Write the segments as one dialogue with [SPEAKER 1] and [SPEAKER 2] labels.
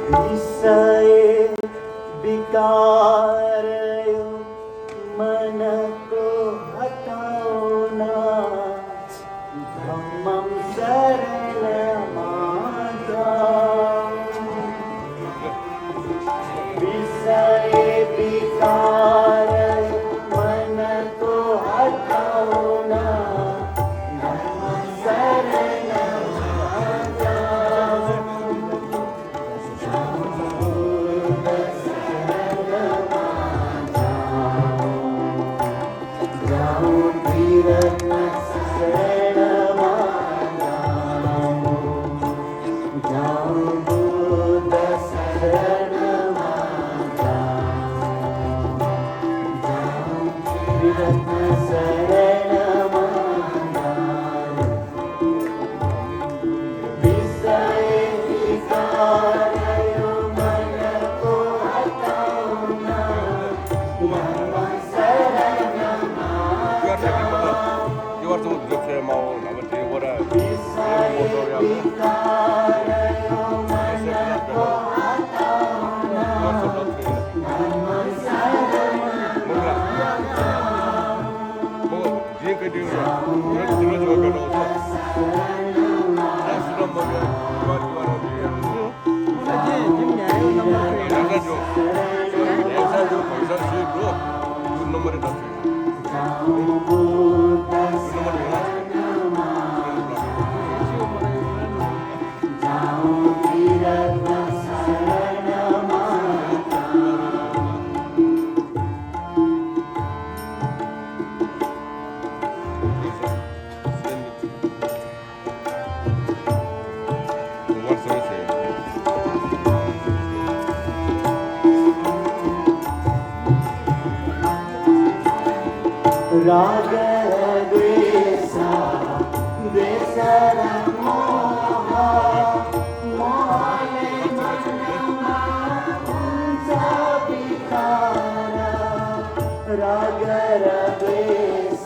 [SPEAKER 1] विषये विकार मन को हटाओ ना, धम्मं शरणं जाओ। विषये विकार मन को हटाओ ना, धम्मं शरणं जाओ। जाओ तीरथ शरणं जाओ, बुद्ध शरणं जाओ, तीरथ शरणं विषय विकार मन को हटाओ ना, धम्मं शरणं
[SPEAKER 2] You are to look at my own. I would say what I
[SPEAKER 1] विषय विकार मन को हटाओ ना, धम्मं शरणं जाओ, बुद्ध शरणं जाओ, तीरथ शरणं राग द्वेष द्वेष मोह मोहले मनमा कुंचा विकार। राग द्वेष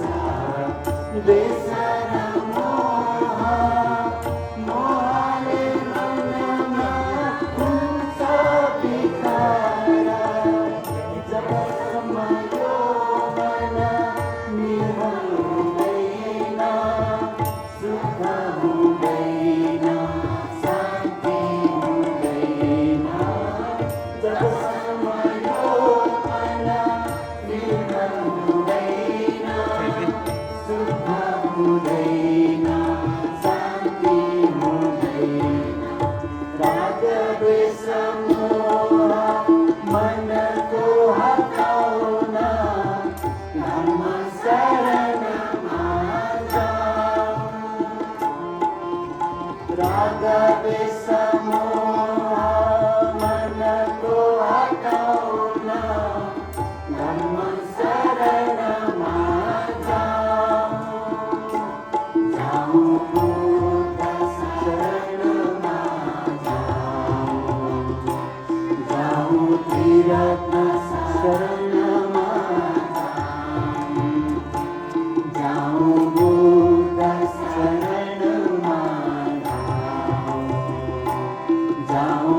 [SPEAKER 1] द्वेष मोह मोहले मनमा कुंचा विकार। जब समयो मन निहंगैना, सुख हुँदैन, शान्ति हुँदैन। जब समयो मन निहंगैन, सुख हुँदैन, शान्ति हुँदैन। राग द्वेष मोह मन को हटाओ ना, धम्मं शरणं जाओ। राग द्वेष मोह मन को हटाओ ना, धम्मं शरणं जाओ। जाओ, बुद्ध शरणं जाओ, तीरथ शरणं जाओ, बुद्ध शरणं जाओ,